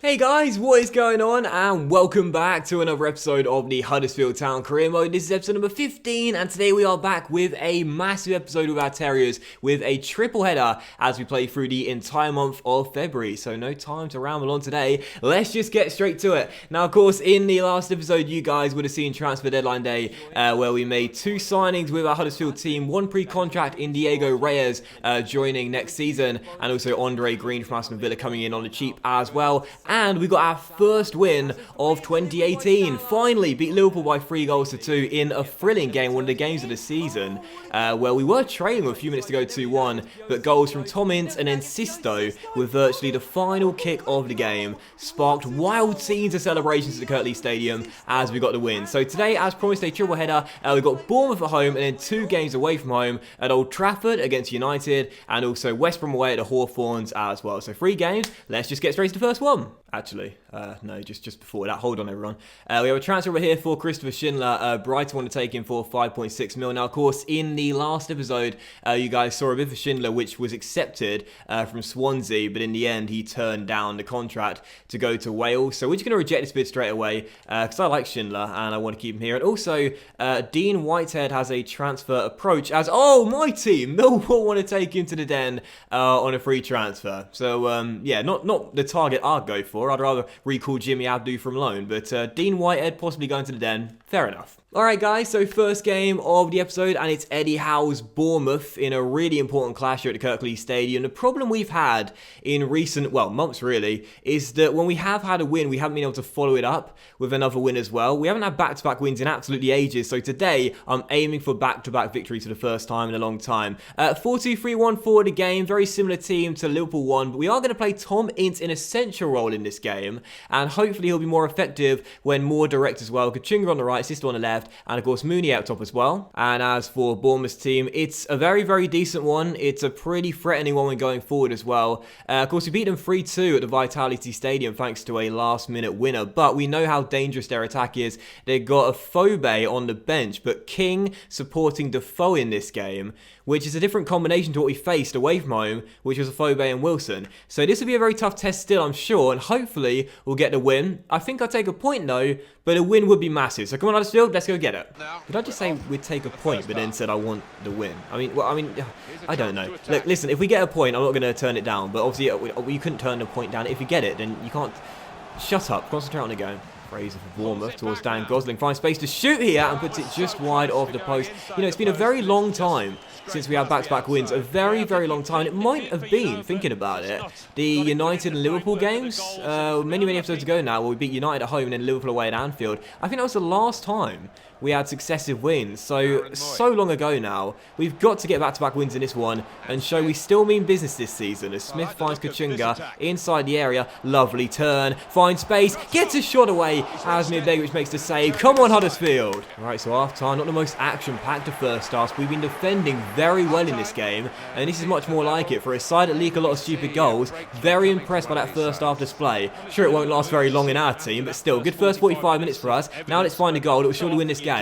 Hey guys, what is going on? And welcome back to another episode of the Huddersfield Town Career Mode. This is episode number 15, and today we are back with a massive episode with our Terriers with a triple header as we play through the entire month of February. So no time to ramble on today. Let's just get straight to it. Now, of course, in the last episode, you guys would have seen transfer deadline day where we made two signings with our Huddersfield team. One pre-contract in Diego Reyes joining next season, and also Andre Green from Aston Villa coming in on the cheap as well. And we got our first win of 2018. Finally beat Liverpool by 3-2 in a thrilling game, one of the games of the season, where we were trailing with a few minutes to go 2-1, but goals from Tom Ince and then Sisto with virtually the final kick of the game sparked wild scenes of celebrations at the Kirklees Stadium as we got the win. So today, as promised, a triple header. We got Bournemouth at home and then 2 games away from home at Old Trafford against United and also West Brom away at the Hawthorns as well. So 3 games. Let's just get straight to the first one. Actually, no, just before that. Hold on, everyone. We have a transfer over here for Christopher Schindler. Brighton want to take him for 5.6 mil. Now, of course, in the last episode, you guys saw a bid for Schindler, which was accepted from Swansea, but in the end, he turned down the contract to go to Wales. So we're just going to reject this bid straight away because I like Schindler and I want to keep him here. And also, Dean Whitehead has a transfer approach as, oh, my team, Millwall want to take him to the Den on a free transfer. So, yeah, not the target I'd go for. I'd rather recall Jimmy Abdu from loan, but Dean Whitehead possibly going to the Den, fair enough. Alright guys, so first game of the episode, and it's Eddie Howe's Bournemouth in a really important clash here at the Kirklees Stadium. The problem we've had in recent, well, months really, is that when we have had a win, we haven't been able to follow it up with another win as well. We haven't had back-to-back wins in absolutely ages, so today I'm aiming for back-to-back victories for the first time in a long time. 4-2-3-1 for the game, very similar team to Liverpool 1, but we are going to play Tom Ince in a central role in this game, and hopefully he'll be more effective when more direct as well. Kachunga on the right, Sisto on the left, and of course Mooney out top as well. And as for Bournemouth's team, it's a very, very decent one. It's a pretty threatening one when going forward as well. Of course, we beat them 3-2 at the Vitality Stadium thanks to a last-minute winner, but we know how dangerous their attack is. They've got a Phobe on the bench, but King supporting Defoe in this game, which is a different combination to what we faced away from home, which was a Phobe and Wilson. So this will be a very tough test still, I'm sure, and hopefully we'll get the win. I think I'll take a point though, but a win would be massive. So come on, Huddersfield, let's go get it. Did I just say we'd take a point, but then said I want the win? I mean, I don't know. Look, listen, if we get a point, I'm not going to turn it down, but obviously you couldn't turn the point down. If you get it, then you can't. Shut up, concentrate on the game. Fraser for Bournemouth towards Dan Gosling. Finds space to shoot here and puts it just wide of the post. You know, it's been a very long time since we had back-to-back wins. A very, very long time. It might have been, thinking about it, the United and Liverpool games many episodes ago now, where we beat United at home and then Liverpool away at Anfield. I think that was the last time we had successive wins. So long ago now. We've got to get back-to-back wins in this one and show we still mean business this season as Smith finds Kachunga inside the area. Lovely turn. Finds space. Gets a shot away as Mirbegovic makes the save. Come on, Huddersfield. Right, so half-time, not the most action-packed of first halves. We've been defending very well in this game, and this is much more like it. For a side that leak a lot of stupid goals, very impressed by that first half display. Sure, it won't last very long in our team, but still, good first 45 minutes for us. Now let's find a goal that will surely win this game.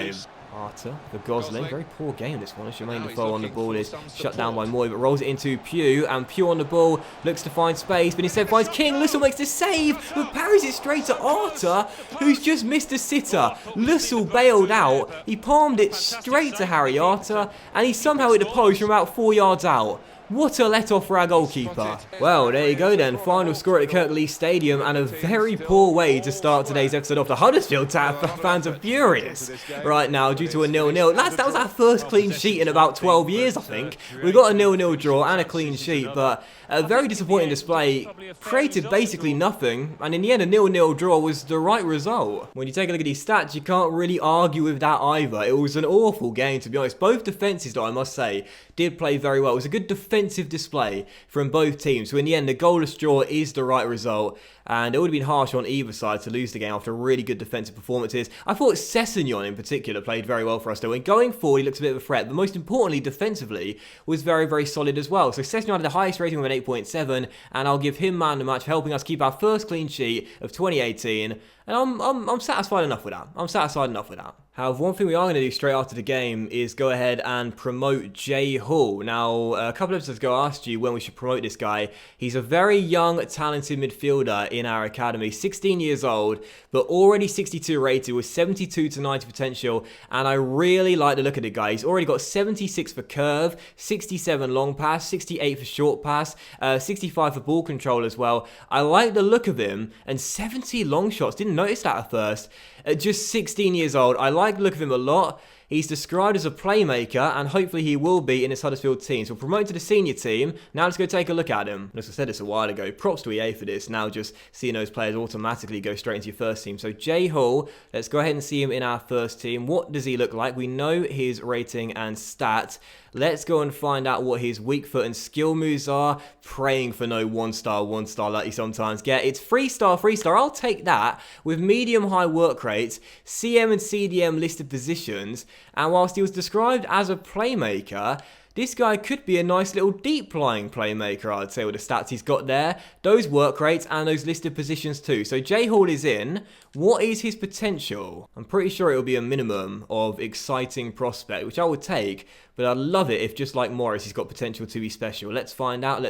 Arter for Gosling. Very poor game this one. Jermaine Defoe on the ball is shut down by Moy, but rolls it into Pugh, and Pugh on the ball looks to find space, but instead finds King. Lussell makes the save, but parries it straight to Arter, who's just missed a sitter. Lussell bailed out. He palmed it straight to Harry Arter, and he somehow hit the post from about 4 yards out. What a let-off for our goalkeeper. Well, there you go then. Final score at the Kirklees Stadium, and a very poor way to start today's episode off. The Huddersfield fans are furious right now due to a 0-0. Lads, that was our first clean sheet in about 12 years, I think. We got a 0-0 draw and a clean sheet, but a very disappointing display. Created basically nothing, and in the end, a 0-0 draw was the right result. When you take a look at these stats, you can't really argue with that either. It was an awful game, to be honest. Both defences, though, I must say, did play very well. It was a good defensive display from both teams. So in the end, the goalless draw is the right result. And it would have been harsh on either side to lose the game after really good defensive performances. I thought Sessegnon in particular played very well for us though. And going forward, he looks a bit of a threat. But most importantly, defensively, was very, very solid as well. So Sessegnon had the highest rating of an 8.7. And I'll give him man of the match for helping us keep our first clean sheet of 2018. And I'm satisfied enough with that. However, one thing we are going to do straight after the game is go ahead and promote Jay Hall. Now, a couple of episodes ago I asked you when we should promote this guy. He's a very young, talented midfielder in our academy, 16 years old, but already 62 rated with 72 to 90 potential, and I really like the look of the guy. He's already got 76 for curve, 67 long pass, 68 for short pass, 65 for ball control as well. I like the look of him, and 70 long shots. Didn't notice that at first. At just 16 years old, I like the look of him a lot. He's described as a playmaker, and hopefully he will be in this Huddersfield team. So we'll promote to the senior team. Now let's go take a look at him. As I said this a while ago, props to EA for this. Now just seeing those players automatically go straight into your first team. So Jay Hall, let's go ahead and see him in our first team. What does he look like? We know his rating and stat. Let's go and find out what his weak foot and skill moves are. Praying for no one star like you sometimes get. It's 3-star. I'll take that. With medium-high work rates, CM and CDM listed positions. And whilst he was described as a playmaker, this guy could be a nice little deep-lying playmaker, I'd say, with the stats he's got there. Those work rates and those listed positions too. So Jay Hall is in. What is his potential? I'm pretty sure it'll be a minimum of exciting prospect, which I would take. But I'd love it if, just like Morris, he's got potential to be special. Let's find out.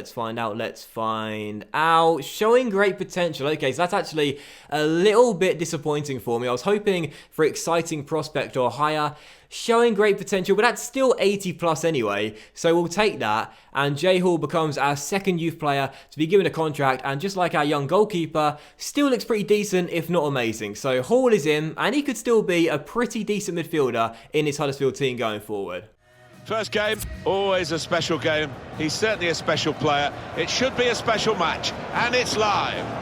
Showing great potential. Okay, so that's actually a little bit disappointing for me. I was hoping for exciting prospect or higher. Showing great potential, but that's still 80 plus anyway, so we'll take that. And Jay Hall becomes our second youth player to be given a contract, and just like our young goalkeeper, still looks pretty decent, if not amazing. So Hall is in, and he could still be a pretty decent midfielder in this Huddersfield team going forward. First game, always a special game. He's certainly a special player. It should be a special match, and it's live.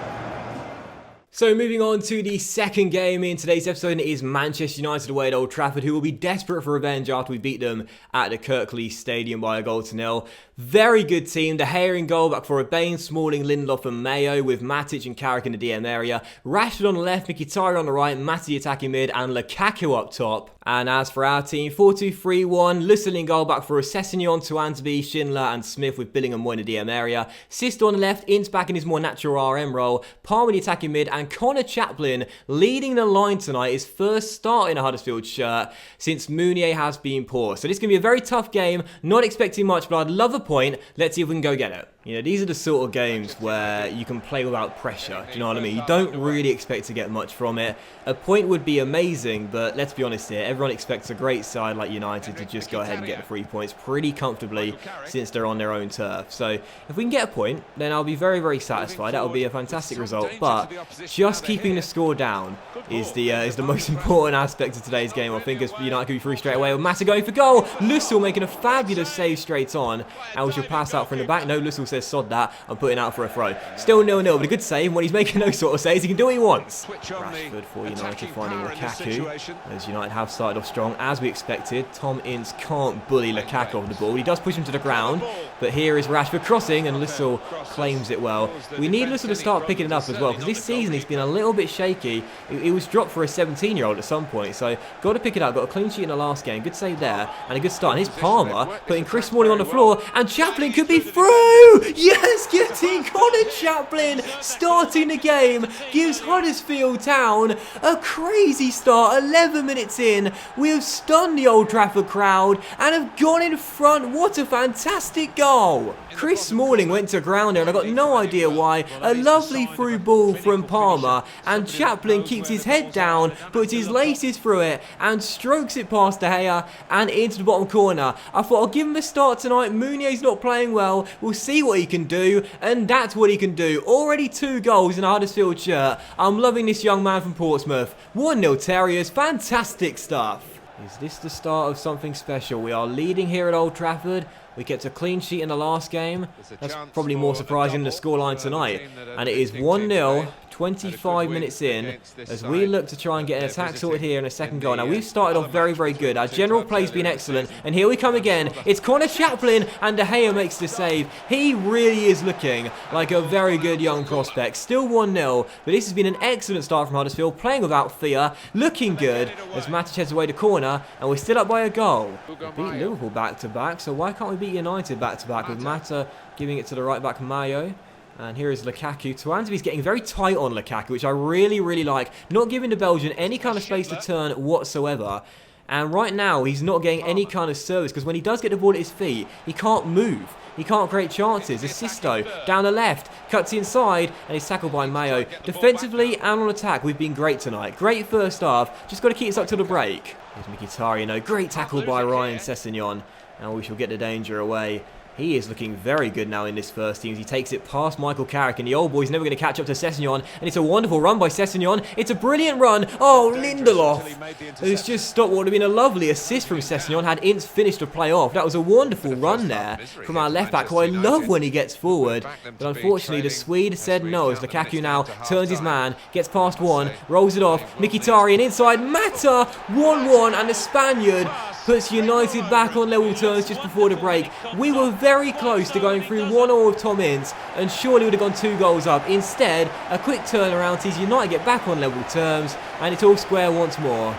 So moving on to the second game in today's episode, it is Manchester United away at Old Trafford, who will be desperate for revenge after we beat them at the Kirklees Stadium by a goal to nil. Very good team. De Gea in goal, back for Bain, Smalling, Lindelof and Mayo, with Matic and Carrick in the DM area. Rashford on the left, Mkhitaryan on the right, Matty attacking mid, and Lukaku up top. And as for our team, 4-2-3-1, Lussell in goal, back for Sessegnon, Tuanzebe, Schindler and Smith, with Billingham in the DM area. Sisto on the left, Ince back in his more natural RM role, Palmer in the attacking mid, and Connor Chaplin leading the line tonight, his first start in a Huddersfield shirt since Mounier has been poor. So this is going to be a very tough game, not expecting much, but I'd love a point. Let's see if we can go get it. You know, these are the sort of games where you can play without pressure. Do you know what I mean? You don't really expect to get much from it. A point would be amazing, but let's be honest here. Everyone expects a great side like United to just go ahead and get the 3 points pretty comfortably since they're on their own turf. So if we can get a point, then I'll be very, very satisfied. That will be a fantastic result. But just keeping the score down is the most important aspect of today's game. I think as United could be through straight away with Mata going for goal. Lussell making a fabulous save straight on. And we shall pass out from the back. No, Lussell says sod that. I'm putting out for a throw. Still 0-0, but a good save. When he's making those sort of saves, he can do what he wants. Rashford for United finding Lukaku. As United have started off strong, as we expected. Tom Ince can't bully Lukaku off the ball. He does push him to the ground, but here is Rashford crossing, and Lussell claims it well. We need Lussell to start picking it up as well, because this season he's been a little bit shaky. He was dropped for a 17-year-old at some point, so got to pick it up. Got a clean sheet in the last game. Good save there, and a good start. And here's Palmer putting Chris Smalling on the floor, and Chaplin could be through! Yes, getting Connor Chaplin starting the game gives Huddersfield Town a crazy start. 11 minutes in, we have stunned the Old Trafford crowd and have gone in front. What a fantastic goal! Chris Smalling went to ground there, and I got no idea why. A lovely through ball from Palmer, and Chaplin keeps his head down, puts his laces through it, and strokes it past De Gea and into the bottom corner. I thought I'll give him a start tonight. Mounier's not playing well. We'll see what he can do, and that's what he can do. Already 2 goals in a Huddersfield shirt. I'm loving this young man from Portsmouth. 1-0 Terriers. Fantastic stuff. Is this the start of something special? We are leading here at Old Trafford. We kept a clean sheet in the last game. That's probably more surprising than the scoreline tonight. And it is 1-0, 25 minutes in, as we look to try and get an attack sorted here in a second goal. Now, we've started off very, very good. Our general play's been excellent. And here we come again. It's Connor Chaplin, and De Gea makes the save. He really is looking like a very good young prospect. Still 1-0, but this has been an excellent start from Huddersfield, playing without fear, looking good as Matic heads away the corner, and we're still up by a goal. We beat Liverpool back-to-back, so why can't we beat United back-to-back with Mata giving it to the right back Mayo? And here is Lukaku. Tuanzebe's getting very tight on Lukaku, which I really like. Not giving the Belgian any kind of space to turn whatsoever. And right now, he's not getting any kind of service, because when he does get the ball at his feet, he can't move. He can't create chances. Assisto down the left, cuts inside, and he's tackled by Mayo. Defensively and on attack, we've been great tonight. Great first half. Just got to keep this up till the break. Here's Mkhitaryan. Great tackle by Ryan Sessegnon. And we shall get the danger away. He is looking very good now in this first team as he takes it past Michael Carrick, and the old boy's never going to catch up to Sessegnon, and it's a wonderful run by Sessegnon. It's a brilliant run. Oh, Lindelof. It's just stopped what would have been a lovely assist from Sessegnon had Ince finished the play off. That was a wonderful run there from our left back, who I love when he gets forward. But unfortunately, the Swede said no as Lukaku now turns his man, gets past one, rolls it off. Mkhitaryan inside. Mata 1-1, and the Spaniard puts United back on level terms just before the break. We were very close to going through 1-1 with Tom Ince and surely would have gone 2 goals up. Instead, a quick turnaround sees United get back on level terms, and it's all square once more.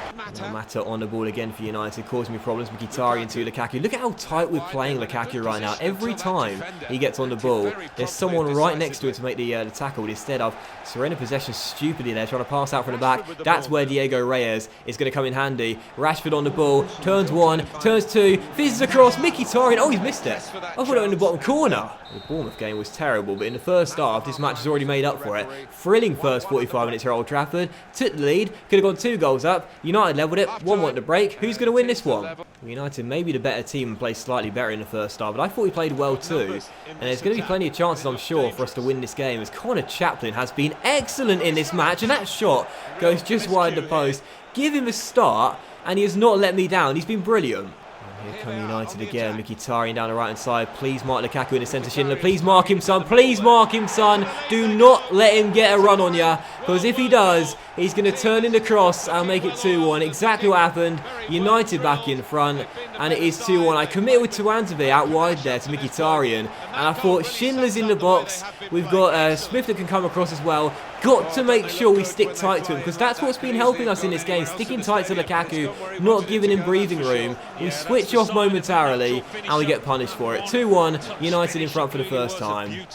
Mata on the ball again for United, causing me problems. Mkhitaryan to Lukaku. Look at how tight we're playing Lukaku right now. Every time he gets on the ball, there's someone right next to him to make the tackle. But instead, I've surrendered possession stupidly there, trying to pass out from the back. That's where Diego Reyes is going to come in handy. Rashford on the ball, turns 1, turns 2, fizzes across. Mkhitaryan, oh, he's missed it. I thought it was in the bottom corner. The Bournemouth game was terrible, but in the first half, this match has already made up for it. Thrilling first 45 minutes here at Old Trafford. Took the lead, could have gone 2 goals up. United levelled it, 1-1 to break. Who's going to win this one? United may be the better team and play slightly better in the first half, but I thought we played well too. And there's going to be plenty of chances, I'm sure, for us to win this game, as Connor Chaplin has been excellent in this match, and that shot goes just wide the post. Give him a start, and he has not let me down. He's been brilliant. Here come United again. Mkhitaryan down the right hand side. Please mark Lukaku in the centre. Schindler, please mark him, son. Please mark him, son. Do not let him get a run on you, because if he does, he's going to turn in the cross and make it 2-1. Exactly what happened. United back in front, and it is 2-1. I committed with Tuanzebe out wide there to Mkhitaryan, and I thought Schindler's in the box. We've got Smith that can come across as well. Got to make sure we stick tight to him, because that's what's been helping us in this game. Sticking tight to Lukaku, not giving him breathing room. We switch off momentarily, and we get punished for it. 2-1, United in front for the first time.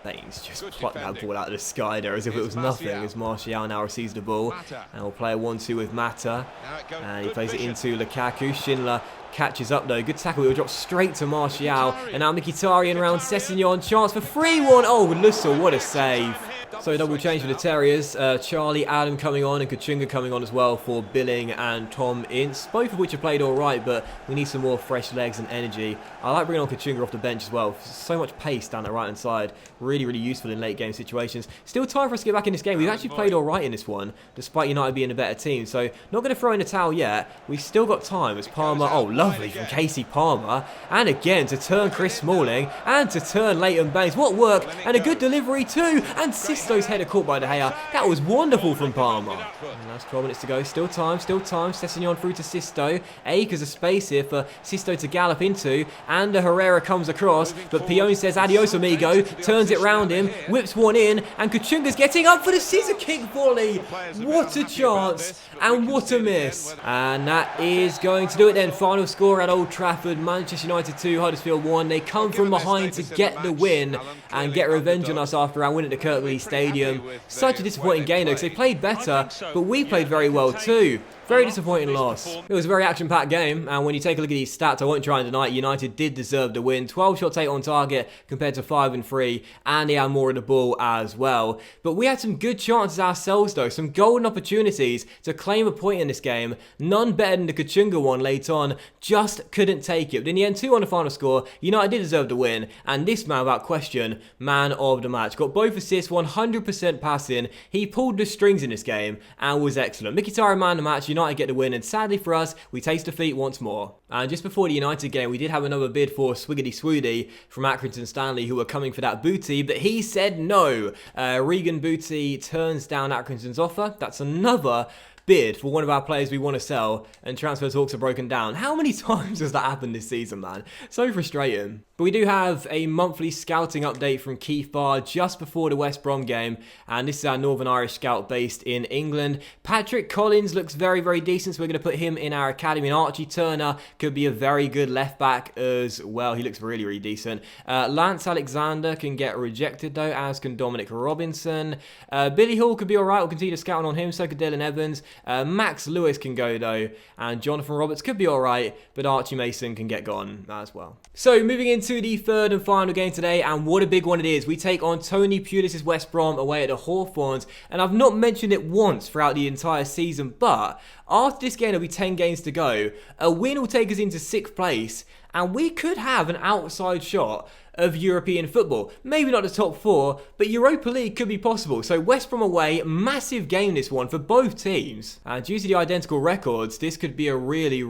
Baines just plucked that ball out of the sky there as if it was nothing, as Martial now receives the ball. And we'll play a 1-2 with Mata. And he plays it into Lukaku. Schindler catches up though. Good tackle. It will drop straight to Martial. And now Mkhitaryan around Sessegnon. Chance for 3-1. Oh, Lussell, what a save. So double change for the Terriers. Charlie, Adam coming on and Kachunga coming on as well for Billing and Tom Ince. Both of which have played alright, but we need some more fresh legs and energy. I like bringing on Kachunga off the bench as well. So much pace down the right hand side. Really useful in late game situations. Still time for us to get back in this game. We've actually played alright in this one, despite United being a better team. So not going to throw in the towel yet. We've still got time as Palmer. Oh, lovely from Casey Palmer. And again to turn Chris Smalling and to turn Leighton Baines. What work, and a good delivery too. And Sisto's header caught by De Gea. That was wonderful from Palmer. And last 12 minutes to go. Still time. Sessegnon through to Sisto. Acres of space here for Sisto to gallop into. And Herrera comes across, but Pione says adios amigo. Turns it round him, whips one in, and Kachunga's getting up for the scissor kick volley. What a chance, and what a miss. And that is going to do it then. Final score at Old Trafford, Manchester United 2, Huddersfield 1. They come from behind to get the win and get revenge on us after our win at the Kirklees Stadium. Such a disappointing game though, because they played better, but we played very well too. Very disappointing loss. It was a very action-packed game, and when you take a look at these stats, I won't try and deny it, United did deserve the win. 12 shots 8 on target compared to 5 and 3, and they had more of the ball as well. But we had some good chances ourselves though, some golden opportunities to claim a point in this game. None better than the Kachunga one late on, just couldn't take it. But in the end, 2 on the final score, United did deserve the win, and this man, without question, man of the match. Got both assists, 100% passing. He pulled the strings in this game, and was excellent. Mkhitaryan man of the match, United get the win, and sadly for us, we taste defeat once more. And just before the United game, we did have another bid for Swiggity Swoody from Accrington Stanley, who were coming for that booty, but he said no. Regan Booty turns down Accrington's offer. That's another bid for one of our players we want to sell and transfer talks are broken down. How many times has that happened this season, man? So frustrating. But we do have a monthly scouting update from Keith Barr just before the West Brom game, and this is our Northern Irish scout based in England. Patrick Collins looks very, very decent, so we're going to put him in our academy. And Archie Turner could be a very good left back as well. He looks really, really decent. Lance Alexander can get rejected though, as can Dominic Robinson. Billy Hall could be alright, we'll continue scouting on him, so could Dylan Evans. Max Lewis can go though, and Jonathan Roberts could be alright, but Archie Mason can get gone as well. So moving into the third and final game today, and what a big one it is. We take on Tony Pulis' West Brom away at the Hawthorns, and I've not mentioned it once throughout the entire season, but after this game there'll be 10 games to go. A win will take us into 6th place, and we could have an outside shot of European football. Maybe not the top 4, but Europa League could be possible. So West Brom away, massive game this one for both teams. And due to the identical records, this could be a really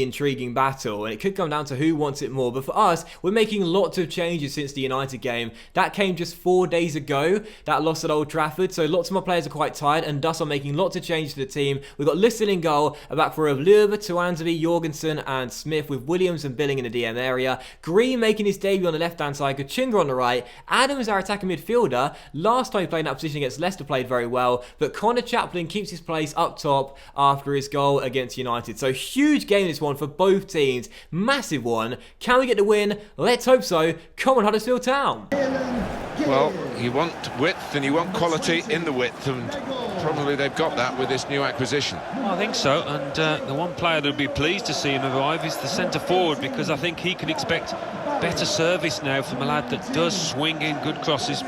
intriguing battle, and it could come down to who wants it more. But for us, we're making lots of changes since the United game. That came just 4 days ago, that loss at Old Trafford, so lots of my players are quite tired, and thus I'm making lots of changes to the team. We've got Liston in goal, a back four of Löwe, Tuanzebe, Jorgensen and Smith, with Williams and Billing in the DM area. Green making his debut on the left hand side, Kachunga on the right. Adams, our attacking midfielder, last time he played in that position against Leicester, played very well, but Connor Chaplin keeps his place up top after his goal against United. So huge game this one for both teams, massive one. Can we get the win? Let's hope so. Come on, Huddersfield Town. Well, you want width and you want quality in the width, and probably they've got that with this new acquisition. Well, I think so, and the one player that would be pleased to see him arrive is the centre forward, because I think he can expect better service now from a lad that does swing in good crosses.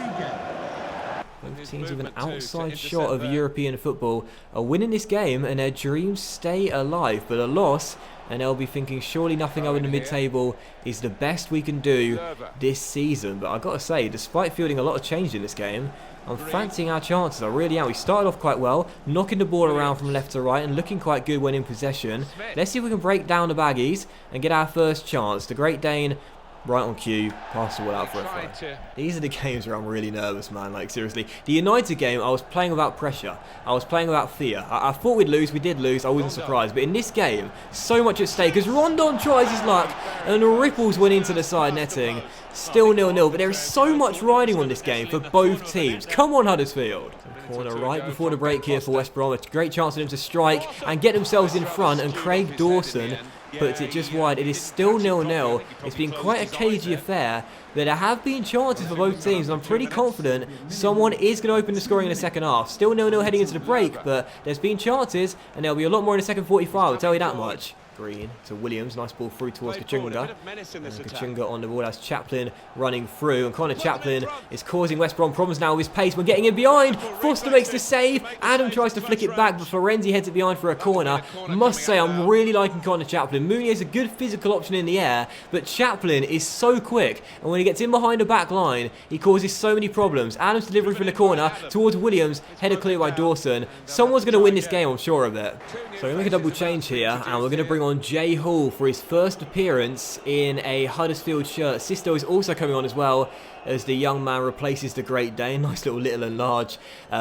Both teams with an outside shot of European football are winning this game, and their dreams stay alive. But a loss, and they'll be thinking surely nothing other than mid-table is the best we can do this season. But I've got to say, despite fielding a lot of change in this game, I'm fancying our chances. I really am. We started off quite well, knocking the ball around from left to right and looking quite good when in possession. Let's see if we can break down the baggies and get our first chance. The Great Dane, right on cue, pass the ball out for a try. These are the games where I'm really nervous, man. Like, seriously. The United game, I was playing without pressure. I was playing without fear. I thought we'd lose. We did lose. I wasn't surprised. But in this game, so much at stake. As Rondon tries his luck and ripples went into the side netting. Still 0-0. But there is so much riding on this game for both teams. Come on, Huddersfield. Corner right before the break here for West Brom. A great chance for them to strike and get themselves in front. And Craig Dawson puts it just wide. It is still 0-0. It's been quite a cagey affair, but there have been chances for both teams, and I'm pretty confident someone is going to open the scoring in the second half. Still 0-0 heading into the break, but there's been chances, and there'll be a lot more in the second 45, I'll tell you that much. Green to Williams, nice ball through towards Kachunga. Kachunga on the ball, that's Chaplin running through, and Connor Chaplin is causing West Brom problems now with his pace. We're getting in behind, Foster makes the save, Adam tries to flick it back, but Florenzi heads it behind for a corner. Must say, I'm really liking Connor Chaplin. Mooney is a good physical option in the air, but Chaplin is so quick, and when he gets in behind the back line, he causes so many problems. Adams delivering from the corner towards Williams, headed clear by Dawson. Someone's going to win this game, I'm sure of it. So we make a double change here, and we're going to bring on Jay Hall for his first appearance in a Huddersfield shirt. Sisto is also coming on as well, as the young man replaces the Great Dane. Nice little and large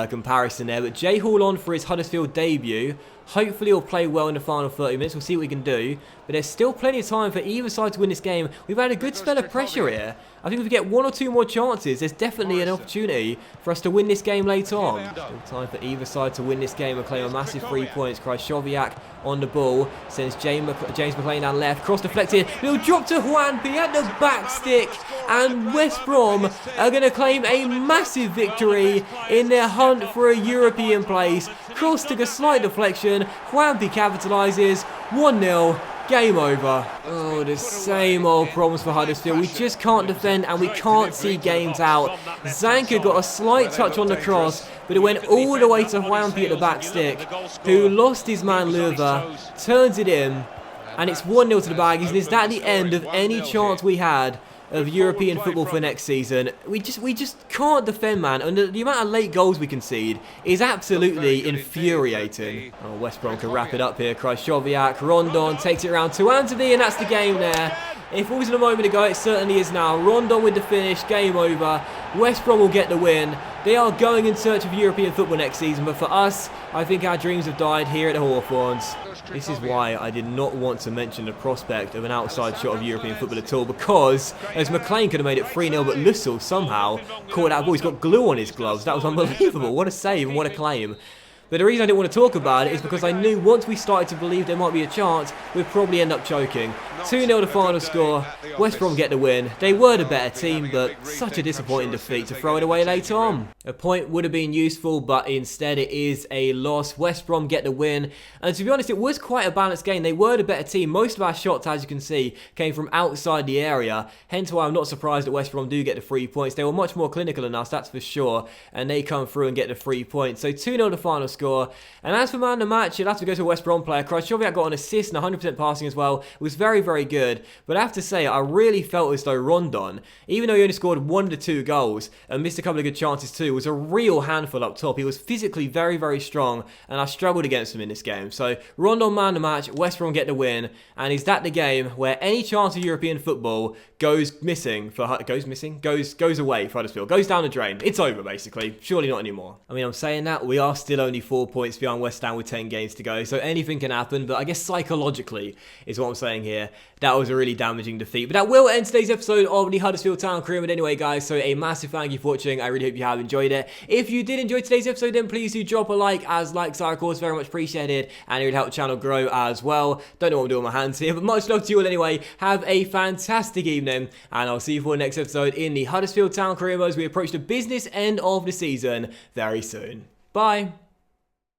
comparison there. But Jay Hall on for his Huddersfield debut. Hopefully he'll play well in the final 30 minutes. We'll see what we can do. But there's still plenty of time for either side to win this game. We've had a good spell of pressure here. I think if we get 1 or 2 more chances, there's definitely an opportunity for us to win this game later on. Still time for either side to win this game and claim a massive 3 points. Krychowiak on the ball. Sends James McLean down left. Cross deflected. Little drop to Juanpi at the back stick. And West Brom are going to claim a massive victory in their hunt for a European place. Cross took a slight deflection. Juanpi capitalises. 1-0. Game over. Oh, the same old problems for Huddersfield. We just can't defend and we can't see games out. Zanka got a slight touch on the cross, but it went all the way to Juanpi at the back stick, who lost his man Löwe, turns it in, and it's 1-0 to the Baggies. And is that the end of any chance we had of European football for next season? We just can't defend, man, and the amount of late goals we concede is absolutely infuriating. Oh, West Brom can wrap it up here. Krychowiak, Rondon takes it around to Antony, and that's the game there. If it wasn't a moment ago, it certainly is now. Rondon with the finish, game over. West Brom will get the win. They are going in search of European football next season, but for us, I think our dreams have died here at the Hawthorns. This is why I did not want to mention the prospect of an outside shot of European football at all, because as McLean could have made it 3-0, but Lussell somehow caught that ball. He's got glue on his gloves. That was unbelievable. What a save and what a claim. But the reason I didn't want to talk about it is because I knew once we started to believe there might be a chance, we'd probably end up choking. 2-0 the final score. West Brom get the win. They were the better team, but such a disappointing defeat to throw it away later on. A point would have been useful, but instead it is a loss. West Brom get the win. And to be honest, it was quite a balanced game. They were the better team. Most of our shots, as you can see, came from outside the area. Hence why I'm not surprised that West Brom do get the 3 points. They were much more clinical than us, that's for sure. And they come through and get the 3 points. So 2-0 the final score. And as for man of the match, you'll have to go to a West Brom player. Krychowiak got an assist and 100% passing as well. It was very, very good. But I have to say, I really felt as though Rondon, even though he only scored 1 of the 2 goals and missed a couple of good chances too, was a real handful up top. He was physically very, very strong, and I struggled against him in this game. So Rondon man of the match, West Brom get the win. And is that the game where any chance of European football goes away for Huddersfield, goes down the drain? It's over basically. Surely not anymore. I mean, I'm saying that we are still only 4 points behind West Ham with 10 games to go, so anything can happen. But I guess psychologically is what I'm saying here. That was a really damaging defeat. But that will end today's episode of the Huddersfield Town Career Mode anyway, guys. So a massive thank you for watching. I really hope you have enjoyed it. If you did enjoy today's episode, then please do drop a like, as likes are of course very much appreciated, and it would help the channel grow as well. Don't know what I'm doing with my hands here, but much love to you all anyway. Have a fantastic evening, and I'll see you for the next episode in the Huddersfield Town Career Mode as we approach the business end of the season very soon. Bye.